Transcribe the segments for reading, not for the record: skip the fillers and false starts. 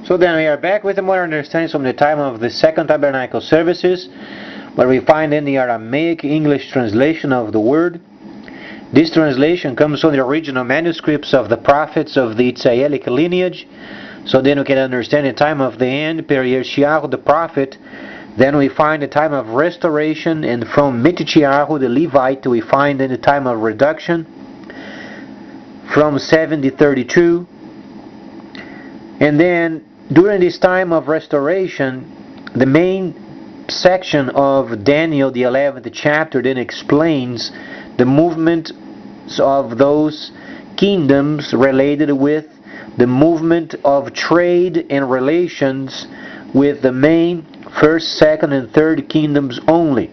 So then we are back with a more understanding from the time of the second tabernacle services, where we find in the Aramaic English translation of the word. This translation comes from the original manuscripts of the prophets of the Israelic lineage. So then we can understand the time of the end, per Yeshayahu the prophet. Then we find the time of restoration, and from Mitchiyahu the Levite we find in the time of reduction, from 7032. And then during this time of restoration, the main section of Daniel, the 11th chapter, then explains the movement of those kingdoms related with the movement of trade and relations with the main first, second, and third kingdoms only.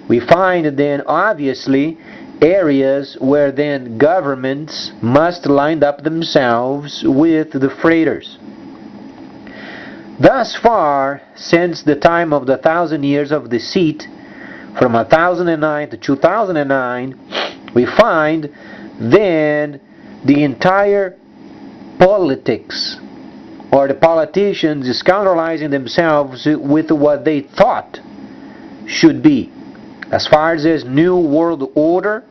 We find then obviously areas where then governments must line up themselves with the freighters. Thus far, since the time of the 1,000 years of deceit, from 1009 to 2009, we find then the entire politics, or the politicians, is counteralizing themselves with what they thought should be. As far as this new world order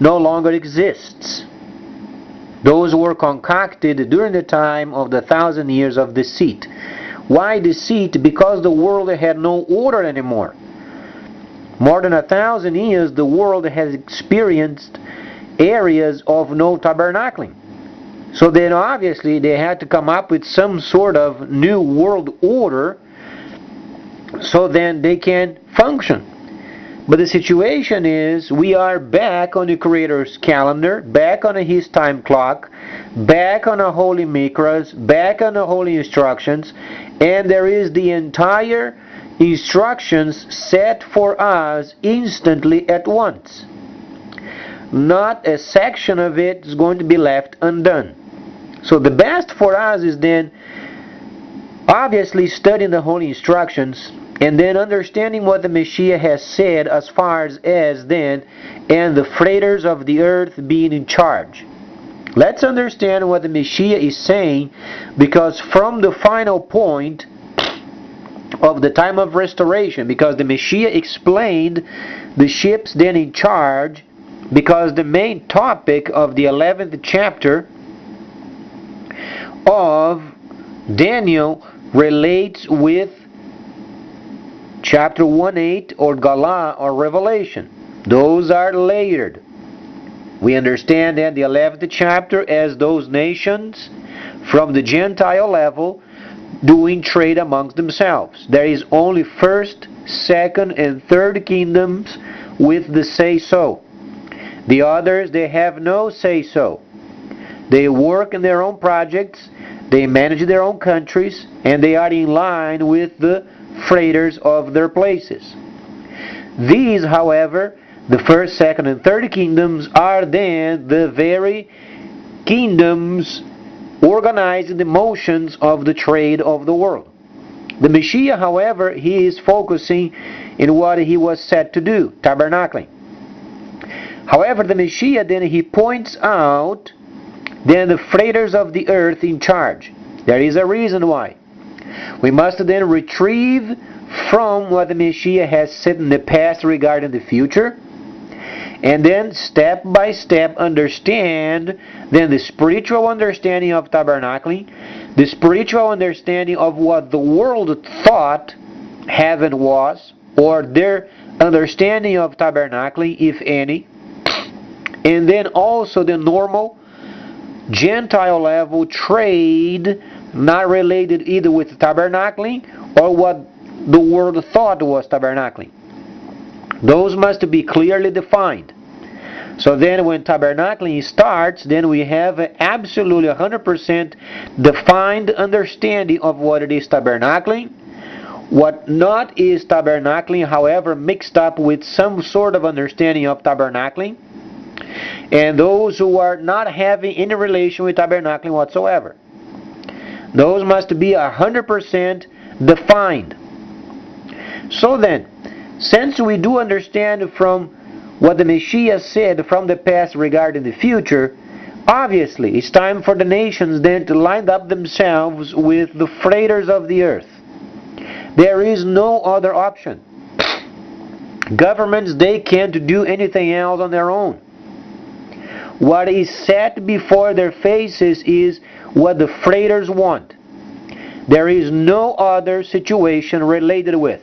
no longer exists. Those were concocted during the time of the 1,000 years of deceit. Why deceit? Because the world had no order anymore. More than 1,000 years the world has experienced areas of no tabernacling. So then obviously they had to come up with some sort of new world order so then they can function. But the situation is, we are back on the Creator's calendar, back on His time clock, back on the holy mikras, back on the holy instructions, and there is the entire instructions set for us instantly at once. Not a section of it is going to be left undone. So the best for us is then obviously studying the holy instructions, and then understanding what the Messiah has said as far as then, and the freighters of the earth being in charge. Let's understand what the Messiah is saying, because from the final point of the time of restoration, because the Messiah explained the ships then in charge, because the main topic of the 11th chapter of Daniel relates with chapter 1:8 or Gala or Revelation. Those are layered. We understand that the 11th chapter as those nations from the Gentile level doing trade amongst themselves. There is only first, second, and third kingdoms with the say-so. The others, they have no say-so. They work in their own projects, they manage their own countries, and they are in line with the freighters of their places. These, however, the first, second, and third kingdoms, are then the very kingdoms organizing the motions of the trade of the world. The Messiah, however, he is focusing in what he was set to do, tabernacling. However, the Messiah then he points out then the freighters of the earth in charge. There is a reason why. We must then retrieve from what the Messiah has said in the past regarding the future, and then step by step understand then the spiritual understanding of tabernacling, the spiritual understanding of what the world thought heaven was, or their understanding of tabernacling, if any, and then also the normal Gentile level trade, not related either with tabernacling or what the world thought was tabernacling. Those must be clearly defined. So then when tabernacling starts, then we have an absolutely 100% defined understanding of what it is tabernacling, what not is tabernacling, however mixed up with some sort of understanding of tabernacling, and those who are not having any relation with tabernacling whatsoever. Those must be 100% defined. So then, since we do understand from what the Messiah said from the past regarding the future, Obviously, it's time for the nations then to line up themselves with the freighters of the earth. There is no other option. Governments, they can't do anything else on their own. What is set before their faces is what the freighters want. There is no other situation related with.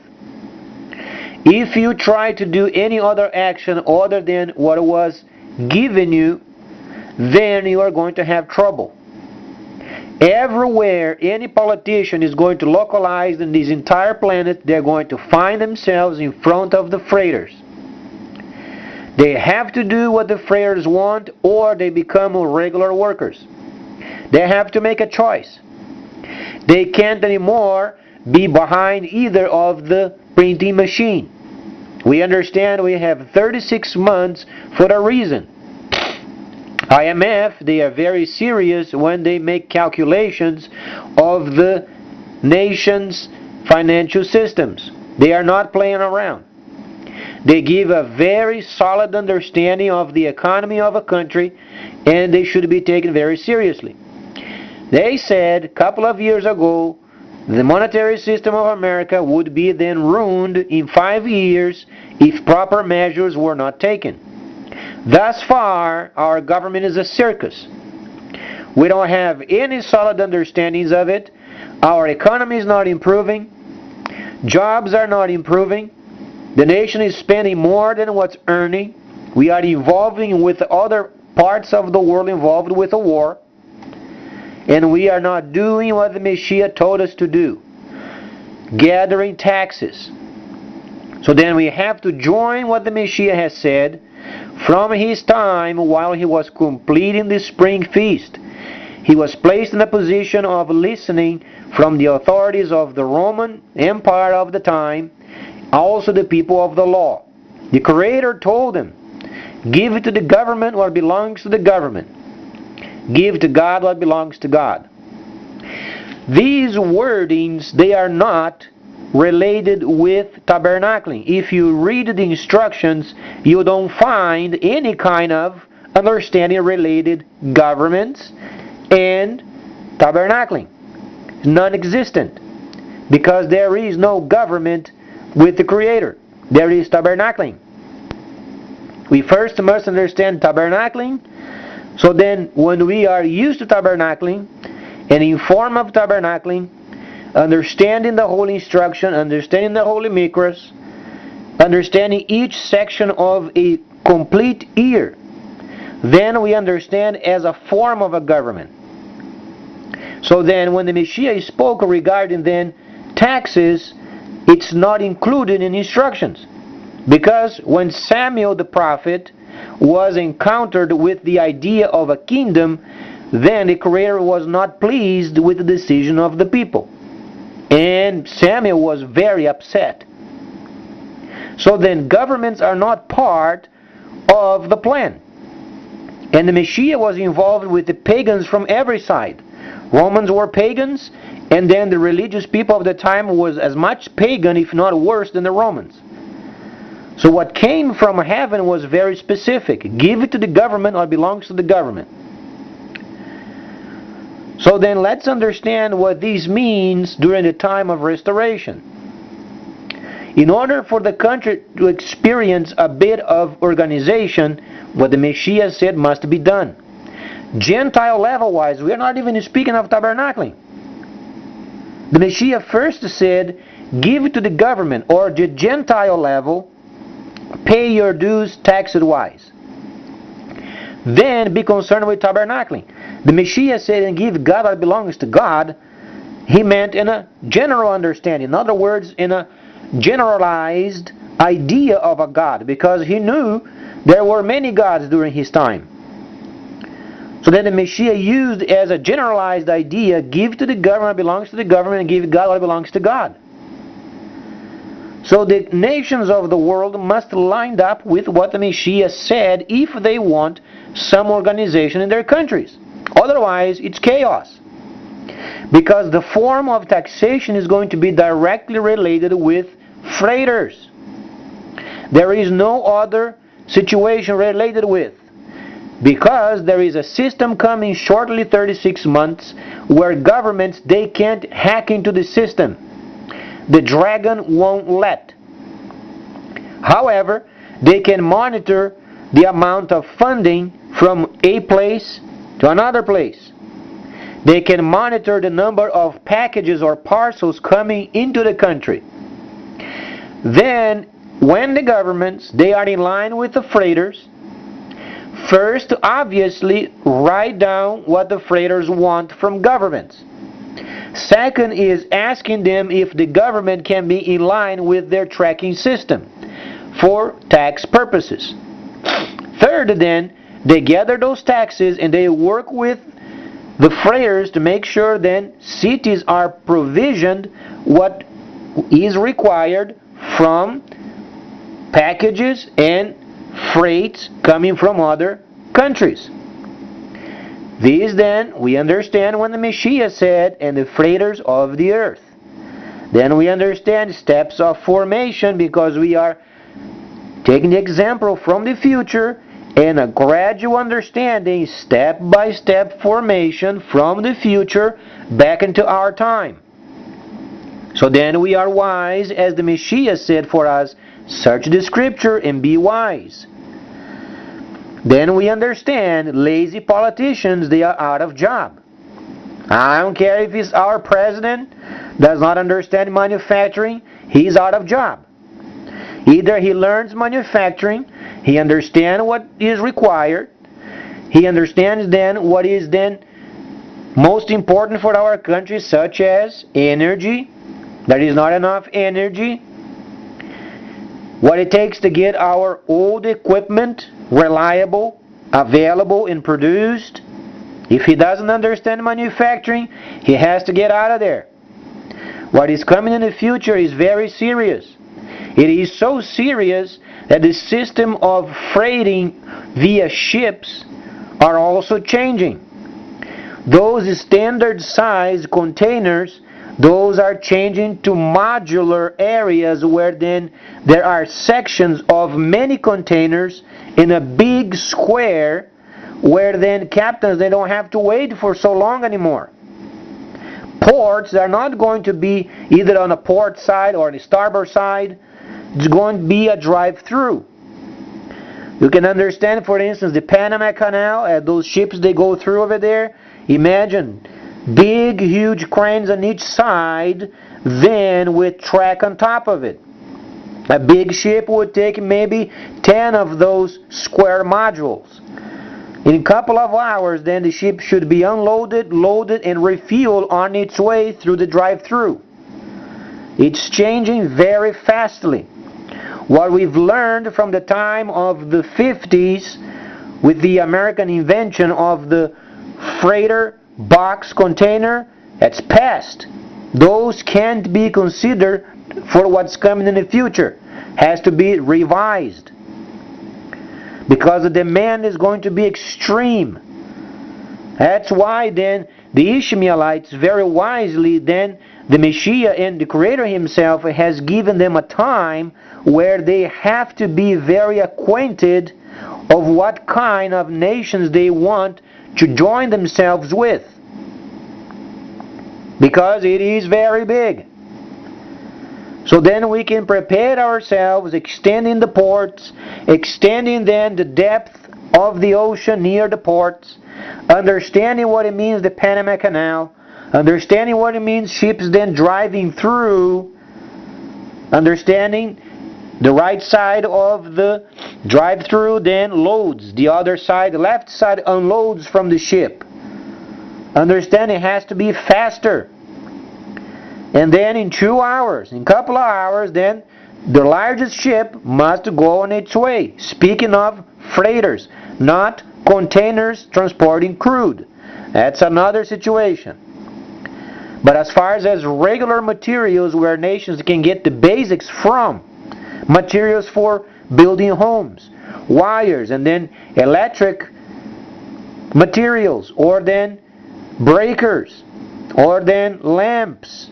If you try to do any other action other than what was given you, then you are going to have trouble. Everywhere any politician is going to localize in this entire planet, they're going to find themselves in front of the freighters. They have to do what the freighters want, or they become regular workers. They have to make a choice. They can't anymore be behind either of the printing machine. We understand we have 36 months for a reason. IMF, they are very serious when they make calculations of the nation's financial systems. They are not playing around. They give a very solid understanding of the economy of a country, and they should be taken very seriously. They said a couple of years ago the monetary system of America would be then ruined in 5 years if proper measures were not taken. Thus far, our government is a circus. We don't have any solid understandings of it. Our economy is not improving. Jobs are not improving. The nation is spending more than what's earning. We are evolving with other parts of the world involved with a war. And we are not doing what the Messiah told us to do. Gathering taxes. So then we have to join what the Messiah has said from his time while he was completing the spring feast. He was placed in a position of listening from the authorities of the Roman Empire of the time, also the people of the law. The Creator told him, give it to the government what belongs to the government. Give to God what belongs to God. These wordings, they are not related with tabernacling. If you read the instructions, you don't find any kind of understanding related governments and tabernacling. Non-existent. Because there is no government with the Creator. There is tabernacling. We first must understand tabernacling. So then when we are used to tabernacling and in form of tabernacling, understanding the holy instruction, understanding the holy mikras, understanding each section of a complete year, then we understand as a form of a government. So then when the Messiah spoke regarding then taxes, it's not included in instructions. Because when Samuel the prophet was encountered with the idea of a kingdom, then the Creator was not pleased with the decision of the people. And Samuel was very upset. So then governments are not part of the plan. And the Messiah was involved with the pagans from every side. Romans were pagans, and then the religious people of the time was as much pagan, if not worse, than the Romans. So what came from heaven was very specific. Give it to the government or it belongs to the government. So then let's understand what this means during the time of restoration. In order for the country to experience a bit of organization, what the Messiah said must be done. Gentile level-wise, we are not even speaking of tabernacling. The Messiah first said, give it to the government, or the Gentile level, pay your dues tax-wise. Then be concerned with tabernacling. The Messiah said, and give God what belongs to God. He meant in a general understanding. In other words, in a generalized idea of a God, because he knew there were many gods during his time. So then the Messiah used as a generalized idea, give to the government what belongs to the government, and give God what belongs to God. So the nations of the world must line up with what the Messiah said if they want some organization in their countries. Otherwise, it's chaos. Because the form of taxation is going to be directly related with freighters. There is no other situation related with. Because there is a system coming shortly 36 months where governments, they can't hack into the system. The dragon won't let. However, they can monitor the amount of funding from a place to another place. They can monitor the number of packages or parcels coming into the country. Then, when the governments, they are in line with the freighters, first, obviously, write down what the freighters want from governments. Second is asking them if the government can be in line with their tracking system for tax purposes. Third, then, they gather those taxes and they work with the freighters to make sure then cities are provisioned what is required from packages and freights coming from other countries. These then, we understand when the Messiah said, and the freighters of the earth. Then we understand steps of formation because we are taking the example from the future and a gradual understanding, step-by-step formation from the future back into our time. So then we are wise, as the Messiah said for us, search the scripture and be wise. Then we understand lazy politicians, they are out of job. I don't care if it's our president does not understand manufacturing, he's out of job. Either he learns manufacturing, he understands what is required, he understands then what is then most important for our country, such as energy. There is not enough energy. What it takes to get our old equipment reliable, available, and produced. If he doesn't understand manufacturing, he has to get out of there. What is coming in the future is very serious. It is so serious that the system of freighting via ships are also changing. Those standard size containers, those are changing to modular areas where then there are sections of many containers in a big square where then captains, they don't have to wait for so long anymore. Ports are not going to be either on a port side or on the starboard side. It's going to be a drive-through. You can understand, for instance, the Panama Canal, those ships they go through over there. Imagine big, huge cranes on each side, then with track on top of it. A big ship would take maybe 10 of those square modules. In a couple of hours, then the ship should be unloaded, loaded, and refueled on its way through the drive-through. It's changing very fastly. What we've learned from the time of the 50s with the American invention of the freighter box container, that's past. Those can't be considered for what's coming in the future. Has to be revised. Because the demand is going to be extreme. That's why then the Ishmaelites very wisely then the Messiah and the Creator Himself has given them a time where they have to be very acquainted of what kind of nations they want to join themselves with. Because it is very big. So then we can prepare ourselves, extending the ports, extending then the depth of the ocean near the ports, understanding what it means the Panama Canal, understanding what it means ships then driving through, understanding the right side of the drive-through then loads, the other side, the left side unloads from the ship. Understand it has to be faster. And then in 2 hours, in a couple of hours, then the largest ship must go on its way. Speaking of freighters, not containers transporting crude. That's another situation. But as far as regular materials where nations can get the basics from, materials for building homes, wires, and then electric materials, or then breakers, or then lamps.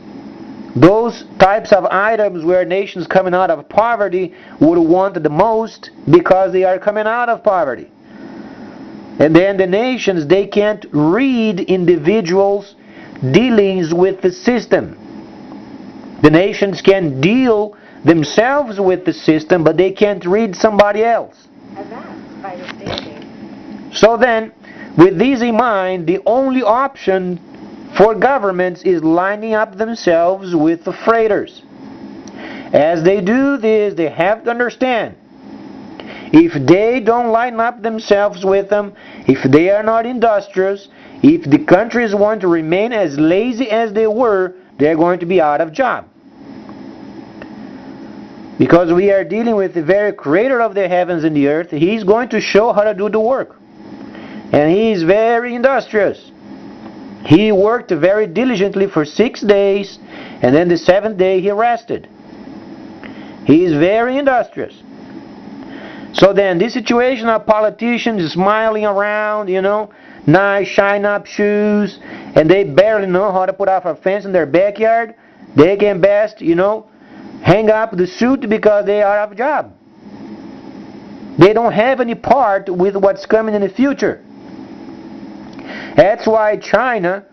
Those types of items where nations coming out of poverty would want the most because they are coming out of poverty. And then the nations, they can't read individuals' dealings with the system. The nations can deal themselves with the system, but they can't read somebody else. So then, with these in mind, the only option for governments is lining up themselves with the freighters. As they do this, they have to understand, if they don't line up themselves with them, if they are not industrious, if the countries want to remain as lazy as they were, they're going to be out of job. Because we are dealing with the very creator of the heavens and the earth. He's going to show how to do the work. And he is very industrious. He worked very diligently for 6 days, and then the 7th day he rested. He is very industrious. So then, this situation of politicians smiling around, nice shine-up shoes, and they barely know how to put up a fence in their backyard, they can best, hang up the suit because they are out of job. They don't have any part with what's coming in the future. That's why China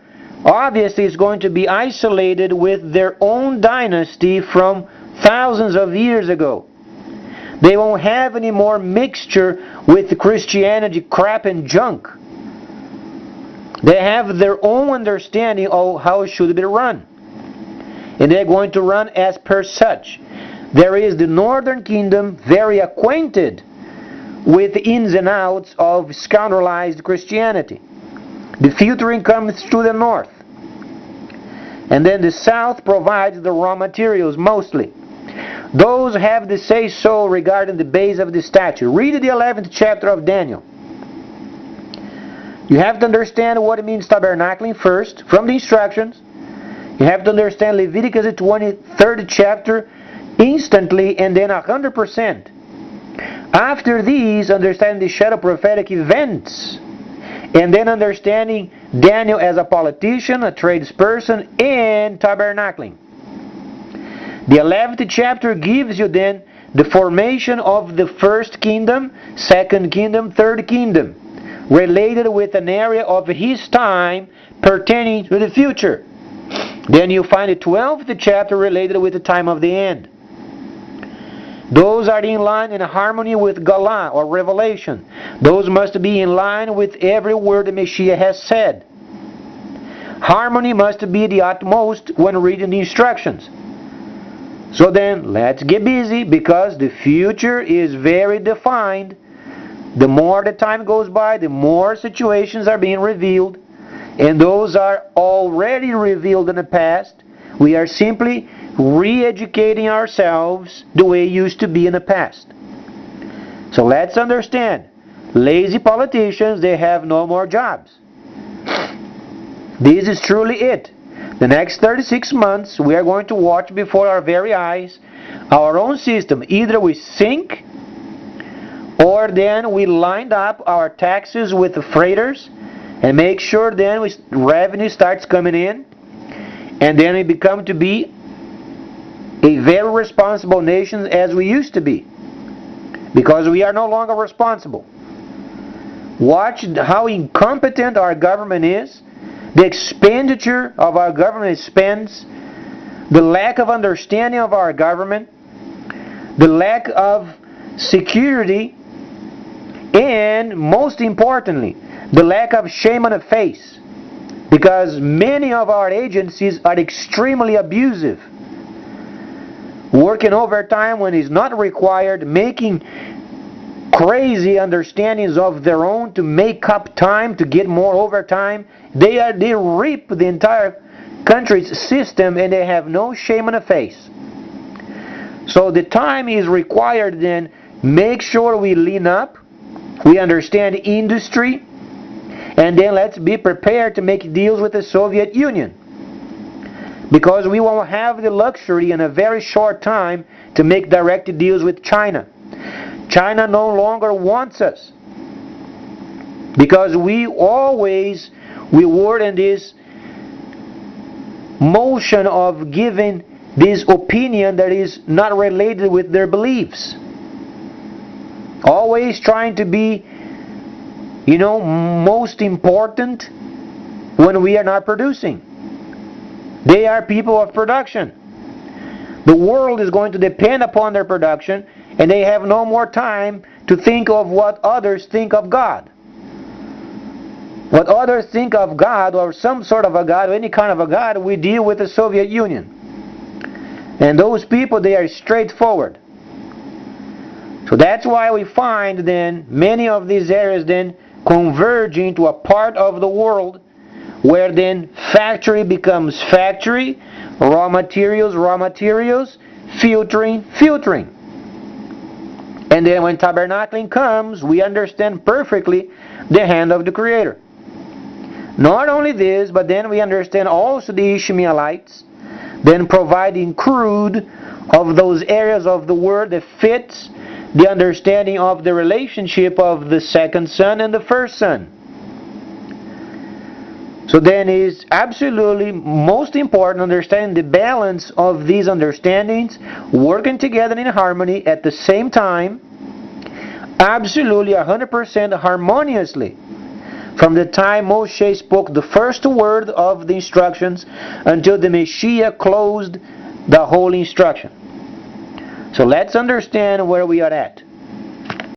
obviously is going to be isolated with their own dynasty from thousands of years ago. They won't have any more mixture with the Christianity crap and junk. They have their own understanding of how it should be run. And they're going to run as per such. There is the northern kingdom very acquainted with the ins and outs of scoundrelized Christianity. The filtering comes through the north. And then the south provides the raw materials mostly. Those have the say-so regarding the base of the statue. Read the 11th chapter of Daniel. You have to understand what it means tabernacling first, from the instructions. You have to understand Leviticus the 23rd chapter instantly and then 100%. After these, understand the shadow prophetic events. And then understanding Daniel as a politician, a tradesperson, and tabernacling. The 11th chapter gives you then the formation of the first kingdom, second kingdom, third kingdom, related with an area of his time pertaining to the future. Then you find the 12th chapter related with the time of the end. Those are in line and harmony with Galah or Revelation. Those must be in line with every word the Messiah has said. Harmony must be the utmost when reading the instructions. So then, let's get busy, because the future is very defined. The more the time goes by, the more situations are being revealed. And those are already revealed in the past. We are simply re-educating ourselves the way it used to be in the past. So let's understand, lazy politicians, they have no more jobs. This is truly it. The next 36 months, we are going to watch before our very eyes our own system. Either we sink, or then we lined up our taxes with the freighters, and make sure then revenue starts coming in, and then we become to be a very responsible nation as we used to be, because we are no longer responsible. Watch how incompetent our government is, the expenditure of our government spends, the lack of understanding of our government, the lack of security, and most importantly, the lack of shame on the face, because many of our agencies are extremely abusive, working overtime when it's not required, making crazy understandings of their own to make up time to get more overtime. They reap the entire country's system, and they have no shame on the face. So the time is required then, make sure we lean up, we understand industry, and then let's be prepared to make deals with the Soviet Union. Because we won't have the luxury in a very short time to make direct deals with China. China no longer wants us, because we were in this motion of giving this opinion that is not related with their beliefs. Always trying to be most important when we are not producing. They are people of production. The world is going to depend upon their production, and they have no more time to think of what others think of God. What others think of God, or some sort of a God, or any kind of a God, we deal with the Soviet Union. And those people, they are straightforward. So that's why we find then many of these areas then converging to a part of the world where then factory becomes factory, raw materials, filtering. And then when tabernacling comes, we understand perfectly the hand of the Creator. Not only this, but then we understand also the Ishmaelites, then providing crude of those areas of the Word that fits the understanding of the relationship of the second son and the first son. So then it is absolutely most important understanding the balance of these understandings working together in harmony at the same time, absolutely 100% harmoniously, from the time Moshe spoke the first word of the instructions until the Messiah closed the whole instruction. So let's understand where we are at.